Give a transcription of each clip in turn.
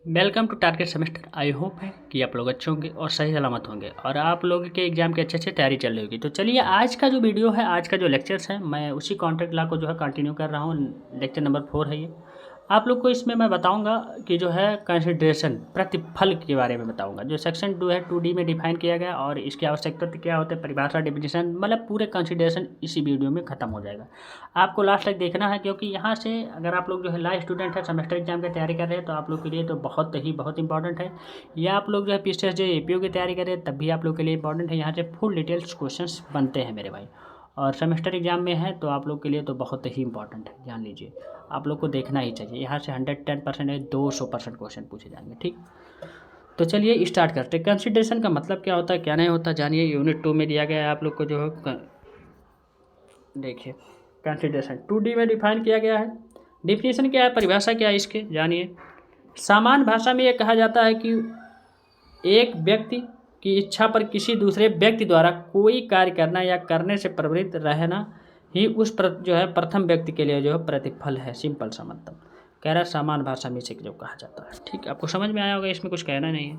Welcome to target semester. I hope है कि आप लोग अच्छे होंगे और सही सलामत होंगे और आप लोगों के एग्जाम की अच्छे तैयारी चल रही होगी। तो चलिए आज का जो वीडियो है, आज का जो लेक्चर्स है, मैं उसी कॉन्टेंट ला को जो है कंटिन्यू कर रहा हूँ। लेक्चर नंबर 4 है ये। आप लोग को इसमें मैं बताऊंगा कि जो है कंसिडरेशन प्रतिफल के बारे में बताऊंगा। जो सेक्शन 2 है 2D में डिफाइन किया गया और इसकी आवश्यकता क्या होता है, परिभाषा, डिफिनेशन, मतलब पूरे कंसिडरेशन इसी वीडियो में खत्म हो जाएगा। आपको लास्ट तक देखना है क्योंकि यहाँ से अगर आप लोग जो है लाइव स्टूडेंट है, सेमेस्टर एग्जाम की तैयारी कर रहे हैं, तो आप लोग के लिए तो बहुत इंपॉर्टेंट है। या आप लोग जो है PCS APO की तैयारी कर रहे हैं तब भी आप लोग के लिए इंपॉर्टेंट है। यहाँ से फुल डिटेल्स क्वेश्चंस बनते हैं मेरे भाई। और सेमेस्टर एग्जाम में है तो आप लोग के लिए तो बहुत ही इंपॉर्टेंट है, जान लीजिए। आप लोग को देखना ही चाहिए। यहाँ से 110% है, 200% क्वेश्चन पूछे जाएंगे। ठीक, तो चलिए स्टार्ट करते हैं। कंसिडरेशन का मतलब क्या होता है, क्या नहीं होता, जानिए। यूनिट 2 में दिया गया है आप लोग को जो है। देखिए कंसिडरेशन 2D में डिफाइन किया गया है। डिफिनेशन क्या है, परिभाषा क्या है इसके, जानिए। सामान्य भाषा में ये कहा जाता है कि एक व्यक्ति की इच्छा पर किसी दूसरे व्यक्ति द्वारा कोई कार्य करना या करने से प्रवृत्त रहना ही उस जो है प्रथम व्यक्ति के लिए जो है प्रतिफल है। सिंपल सा मतलब कह रहा है, सामान्य भाषा में इसे जो कहा जाता है। ठीक, आपको समझ में आया होगा, इसमें कुछ कहना नहीं है।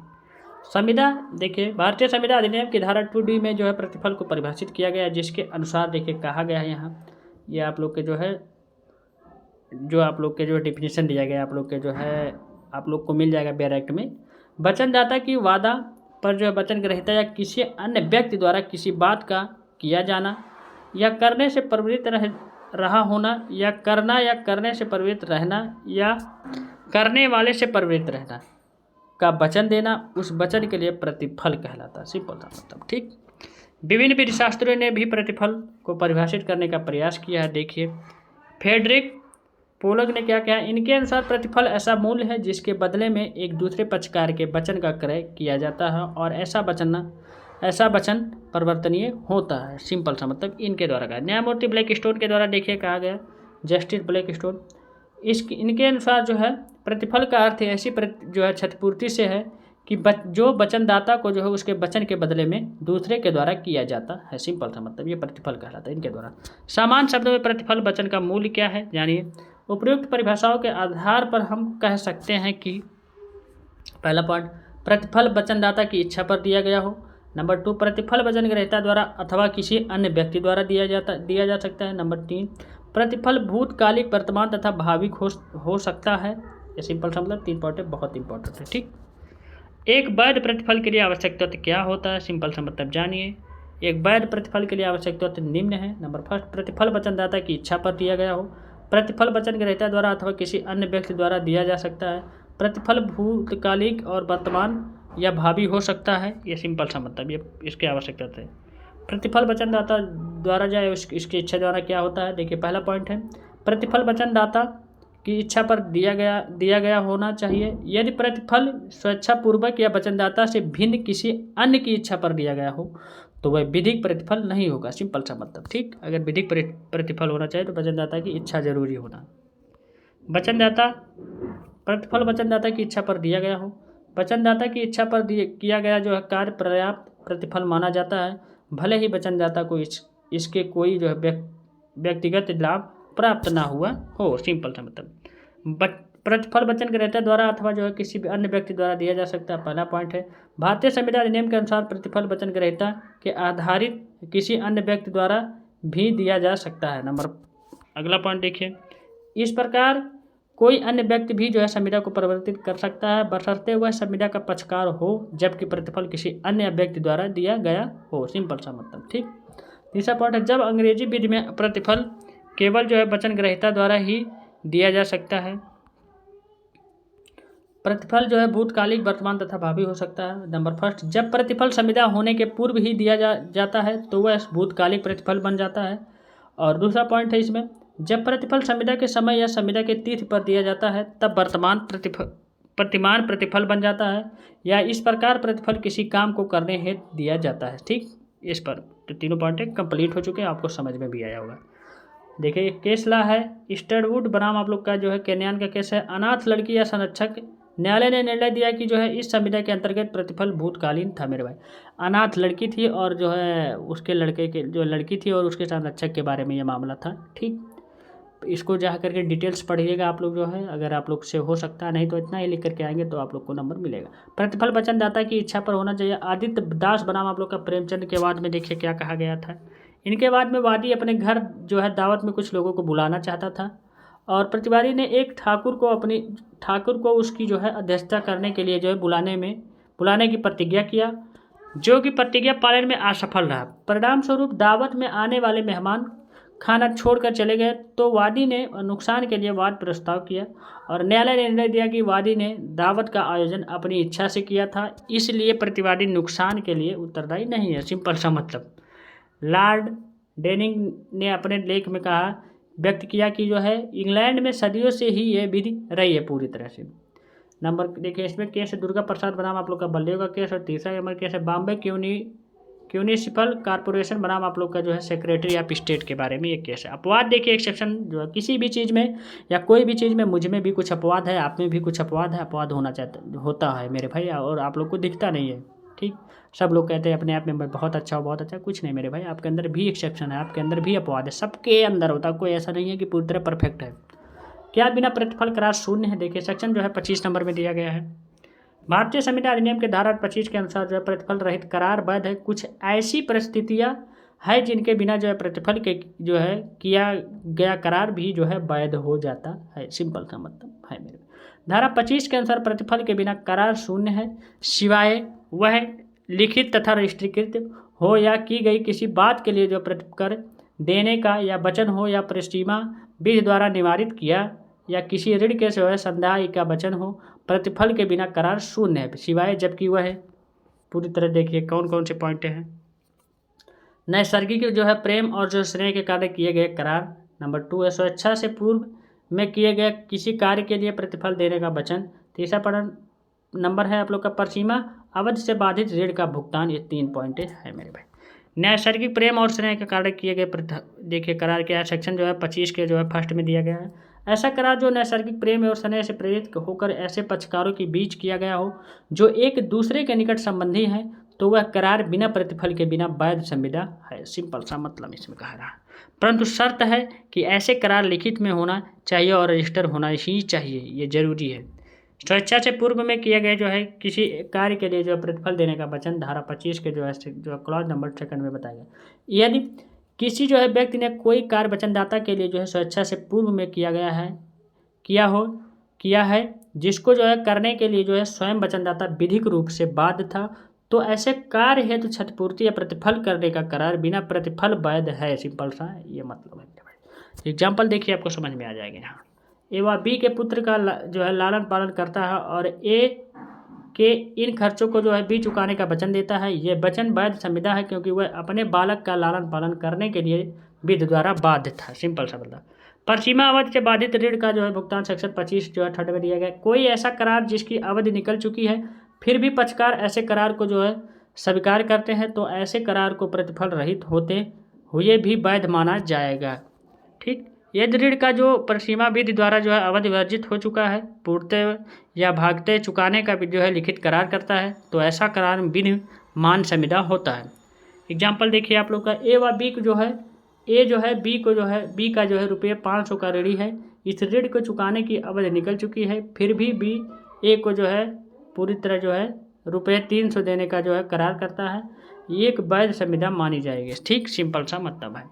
संविदा, देखिए भारतीय संविदा अधिनियम की धारा 2D में जो है प्रतिफल को परिभाषित किया गया है, जिसके अनुसार देखिए कहा गया है यहाँ, ये आप लोग के जो है, जो आप लोग के जो डिफिनेशन दिया गया आप लोग के जो है, आप लोग को मिल जाएगा बेयर एक्ट में। वचनदाता की वादा पर जो है वचन ग्रहीता या किसी अन्य व्यक्ति द्वारा किसी बात का किया जाना या करने से प्रवृत्त रहा होना या करना या करने से प्रवृत्त रहना या करने वाले से प्रवृत्त रहना का वचन देना, उस वचन के लिए प्रतिफल कहलाता है। सिंपल सा मतलब। ठीक, विभिन्न विधिशास्त्रियों ने भी प्रतिफल को परिभाषित करने का प्रयास किया है। देखिए फेडरिक पोलक ने क्या कहा, इनके अनुसार प्रतिफल ऐसा मूल्य है जिसके बदले में एक दूसरे पक्षकार के वचन का क्रय किया जाता है और ऐसा वचन परिवर्तनीय होता है। सिंपल सा मतलब इनके द्वारा कहा। न्यायमूर्ति ब्लैक स्टोन के द्वारा देखिए कहा गया, जस्टिस ब्लैक स्टोन, इनके अनुसार जो है प्रतिफल का अर्थ ऐसी जो है क्षतिपूर्ति से है कि जो वचनदाता को जो है उसके वचन के बदले में दूसरे के द्वारा किया जाता है। सिंपल सा मतलब ये प्रतिफल कहलाता है इनके द्वारा। सामान्य शब्दों में प्रतिफल वचन का मूल्य क्या है, जानिए। उपयुक्त परिभाषाओं के आधार पर हम कह सकते हैं कि पहला पॉइंट, प्रतिफल वचनदाता की इच्छा पर दिया गया हो। नंबर 2, प्रतिफल वचन ग्रहीता द्वारा अथवा किसी अन्य व्यक्ति द्वारा दिया जा सकता है। नंबर 3, प्रतिफल भूतकालिक, वर्तमान तथा भाविक हो सकता है। ये सिंपल सा मतलब 3 पॉइंट है, बहुत इंपॉर्टेंट है। ठीक, एक वैध प्रतिफल के लिए आवश्यक तत्व क्या होता है, सिंपल सा मतलब जानिए। एक वैध प्रतिफल के लिए आवश्यक तत्व निम्न है। नंबर 1, प्रतिफल वचनदाता की इच्छा पर दिया गया हो। प्रतिफल वचन ग्रहीता द्वारा अथवा किसी अन्य व्यक्ति द्वारा दिया जा सकता है। प्रतिफल भूतकालिक और वर्तमान या भावी हो सकता है। ये सिंपल सा मतलब ये इसकी आवश्यकता है। प्रतिफल वचनदाता द्वारा जाए इसकी इच्छा द्वारा क्या होता है, देखिए पहला पॉइंट है, प्रतिफल वचनदाता की इच्छा पर दिया गया होना चाहिए। यदि प्रतिफल स्वेच्छापूर्वक या वचनदाता से भिन्न किसी अन्य की इच्छा पर दिया गया हो तो वह विधिक प्रतिफल नहीं होगा। सिंपल सा मतलब। ठीक, अगर विधिक प्रतिफल होना चाहिए तो वचनदाता की इच्छा जरूरी होना। वचनदाता, प्रतिफल वचनदाता की इच्छा पर दिया गया हो। वचनदाता की इच्छा पर किया गया जो है कार्य पर्याप्त प्रतिफल माना जाता है, भले ही वचनदाता को इसके कोई जो है व्यक्तिगत लाभ प्राप्त ना हुआ हो। सिंपल सा मतलब। प्रतिफल वचन ग्रहीता द्वारा अथवा जो है किसी भी अन्य व्यक्ति द्वारा दिया जा सकता है। पहला पॉइंट है, भारतीय संविधान अधिनियम के अनुसार प्रतिफल वचन ग्रहीता के आधारित किसी अन्य व्यक्ति द्वारा भी दिया जा सकता है। अगला पॉइंट देखिए, इस प्रकार कोई अन्य व्यक्ति भी जो है संविदा को परिवर्तित कर सकता है बशर्ते वह संविदा का पक्षकार हो, जबकि प्रतिफल किसी अन्य व्यक्ति द्वारा दिया गया हो। सिंपल सा मतलब। ठीक, तीसरा पॉइंट है, जब अंग्रेजी विधि में प्रतिफल केवल जो है वचन ग्रहीता द्वारा ही दिया जा सकता है। प्रतिफल जो है भूतकालिक, वर्तमान तथा भावी हो सकता है। नंबर 1, जब प्रतिफल संविदा होने के पूर्व ही दिया जाता है तो वह भूतकालिक प्रतिफल बन जाता है। और दूसरा पॉइंट है इसमें, जब प्रतिफल संविदा के समय या संविदा के तिथि पर दिया जाता है तब वर्तमान प्रतिफल बन जाता है, या इस प्रकार प्रतिफल किसी काम को करने हेतु दिया जाता है। ठीक, इस पर तो तीनों पॉइंट कंप्लीट हो चुके हैं, आपको समझ में भी आया होगा। देखिए केस ला है स्टडवुड बनाम आप लोग का जो है केन्यान का केस है। अनाथ लड़की या संरक्षक, न्यायालय ने निर्णय दिया कि जो है इस संविदा के अंतर्गत प्रतिफल भूतकालीन था। मेरे भाई, अनाथ लड़की थी और जो है उसके लड़के के जो लड़की थी और उसके संरक्षक के बारे में यह मामला था। ठीक, इसको जा करके डिटेल्स पढ़िएगा आप लोग जो है, अगर आप लोग से हो सकता है, नहीं तो इतना ही लिख करके आएंगे तो आप लोग को नंबर मिलेगा। प्रतिफल वचनदाता की इच्छा पर होना चाहिए। आदित्य दास बनाम आप लोग का प्रेमचंद के बाद में देखिए क्या कहा गया था। इनके बाद में वादी अपने घर जो है दावत में कुछ लोगों को बुलाना चाहता था और प्रतिवादी ने एक ठाकुर को उसकी जो है अध्यक्षता करने के लिए जो है बुलाने की प्रतिज्ञा किया, जो कि प्रतिज्ञा पालन में असफल रहा। परिणाम स्वरूप दावत में आने वाले मेहमान खाना छोड़कर चले गए, तो वादी ने नुकसान के लिए वाद प्रस्ताव किया और न्यायालय ने निर्णय दिया कि वादी ने दावत का आयोजन अपनी इच्छा से किया था, इसलिए प्रतिवादी नुकसान के लिए उत्तरदायी नहीं है। सिंपल सा मतलब। लॉर्ड डेनिंग ने अपने लेख में व्यक्त किया कि जो है इंग्लैंड में सदियों से ही ये विधि रही है पूरी तरह से। नंबर देखिए इसमें केस है दुर्गा प्रसाद बनाम आप लोग का बल्लेव का केस, और तीसरा नंबर केस है बॉम्बे म्यूनिसिपल कॉर्पोरेशन बनाम आप लोग का जो है सेक्रेटरी ऑफ स्टेट के बारे में ये केस है। अपवाद देखिए एक्सेप्शन जो है किसी भी चीज़ में या कोई भी चीज़ में मुझ में भी कुछ अपवाद है, आप में भी कुछ अपवाद है, अपवाद होता है मेरे भाई, और आप लोग को दिखता नहीं है। ठीक, सब लोग कहते हैं अपने आप में मैं बहुत अच्छा, कुछ नहीं मेरे भाई, आपके अंदर भी एक्सेप्शन है, आपके अंदर भी अपवाद है, सबके अंदर होता है, कोई ऐसा नहीं है कि पूरी तरह परफेक्ट है। क्या बिना प्रतिफल करार शून्य है? देखिए सेक्शन जो है 25 नंबर में दिया गया है। भारतीय संविधान अधिनियम के धारा 25 के अनुसार जो है प्रतिफल रहित करार वैध है। कुछ ऐसी परिस्थितियां है जिनके बिना जो है प्रतिफल के जो है किया गया करार भी जो है वैध हो जाता है। सिंपल सा मतलब है मेरे। धारा 25 के अनुसार प्रतिफल के बिना करार शून्य है, सिवाय वह लिखित तथा रजिस्ट्रीकृत हो या की गई किसी बात के लिए जो प्रतिकर देने का या वचन हो या परिसीमा विधि द्वारा निवारित किया या किसी ऋण के जो है संदाय का वचन हो। प्रतिफल के बिना करार शून्य है, सिवाय जबकि वह है। पूरी तरह देखिए कौन कौन से पॉइंट हैं। नैसर्गिक जो है प्रेम और जो स्नेह के कार्य किए गए करार। नंबर 2 है स्वेच्छा से पूर्व में किए गए किसी कार्य के लिए प्रतिफल देने का वचन। तीसरा नंबर है आप लोग का परसीमा अवधि से बाधित ऋण का भुगतान। ये 3 पॉइंट है मेरे भाई। नैसर्गिक प्रेम और स्नेह के कार्य किए गए देखिए करार क्या है, सेक्शन जो है 25 के जो है फर्स्ट में दिया गया है। ऐसा करार जो नैसर्गिक प्रेम और स्नेह से प्रेरित होकर ऐसे पक्षकारों के बीच किया गया हो जो एक दूसरे के निकट संबंधी हैं, तो वह करार बिना प्रतिफल के बिना वैध संविदा है। सिंपल सा मतलब इसमें कह रहा है, परंतु शर्त है कि ऐसे करार लिखित में होना चाहिए और रजिस्टर होना ही चाहिए, ये जरूरी है। स्वेच्छा से पूर्व में किए गए जो है किसी कार्य के लिए जो प्रतिफल देने का वचन धारा 25 के जो है क्लॉज नंबर 2 में बताया गया। यदि किसी जो है व्यक्ति ने कोई कार्य वचनदाता के लिए जो है स्वेच्छा से पूर्व में किया है जिसको जो है करने के लिए जो है स्वयं वचनदाता विधिक रूप से बाध्य था, तो ऐसे कार्य हेतु क्षतिपूर्ति या प्रतिफल करने का करार बिना प्रतिफल वैध है। सिंपल सा ये मतलब है। एग्जाम्पल देखिए आपको समझ में आ जाएगा। यहाँ ए व बी के पुत्र का जो है लालन पालन करता है और ए के इन खर्चों को जो है बी चुकाने का वचन देता है। यह वचन वैध संविदा है क्योंकि वह अपने बालक का लालन पालन करने के लिए विधि द्वारा बाध्य था। सिंपल सा मतलब। परसीमा अवधि से बाधित ऋण का जो है भुगतान सेक्शन 25 जो है 3 में दिया गया। कोई ऐसा करार जिसकी अवधि निकल चुकी है फिर भी पक्षकार ऐसे करार को जो है स्वीकार करते हैं, तो ऐसे करार को प्रतिफल रहित होते हुए भी वैध माना जाएगा। ठीक, यदि ऋण का जो परिसीमा विधि द्वारा जो है अवधि वर्जित हो चुका है, पूर्ते या भागते चुकाने का भी जो है लिखित करार करता है, तो ऐसा करार विधि मान संविदा होता है। एग्जाम्पल देखिए आप लोग का ए व बी को जो है ए जो है बी का जो है रुपये 500 का ऋणी है। इस ऋण को चुकाने की अवधि निकल चुकी है, फिर भी बी ए को जो है पूरी तरह जो है रुपये 300 देने का जो है करार करता है। ये एक वैध संविदा मानी जाएगी। ठीक, सिंपल सा मतलब है।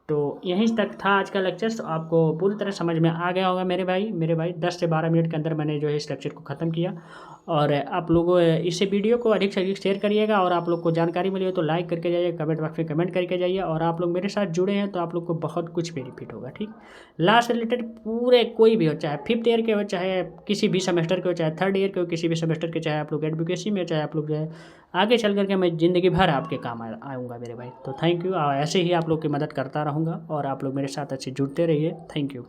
तो यहीं तक था आज का लेक्चर। तो आपको पूरी तरह समझ में आ गया होगा मेरे भाई 10 से 12 मिनट के अंदर मैंने जो है इस लेक्चर को ख़त्म किया। और आप लोगों इस वीडियो को अधिक से अधिक शेयर करिएगा, और आप लोग को जानकारी मिली हो तो लाइक करके जाइए, कमेंट बॉक्स में कमेंट करके जाइए। और आप लोग मेरे साथ जुड़े हैं तो आप लोग को बहुत कुछ बेनिफिट होगा। ठीक, लॉ से रिलेटेड पूरे कोई भी हो, चाहे 5th ईयर के हो, चाहे किसी भी सेमेस्टर के हो, चाहे 3rd ईयर के हो, किसी भी सेमेस्टर के, चाहे आप लोग एडवोकेसी में, चाहे आप लोग जो है आगे चल करके मैं ज़िंदगी भर आपके काम आऊँगा मेरे भाई। तो थैंक यू। ऐसे ही आप लोग की मदद करता रहूँगा और आप लोग मेरे साथ अच्छे जुड़ते रहिए। Thank you.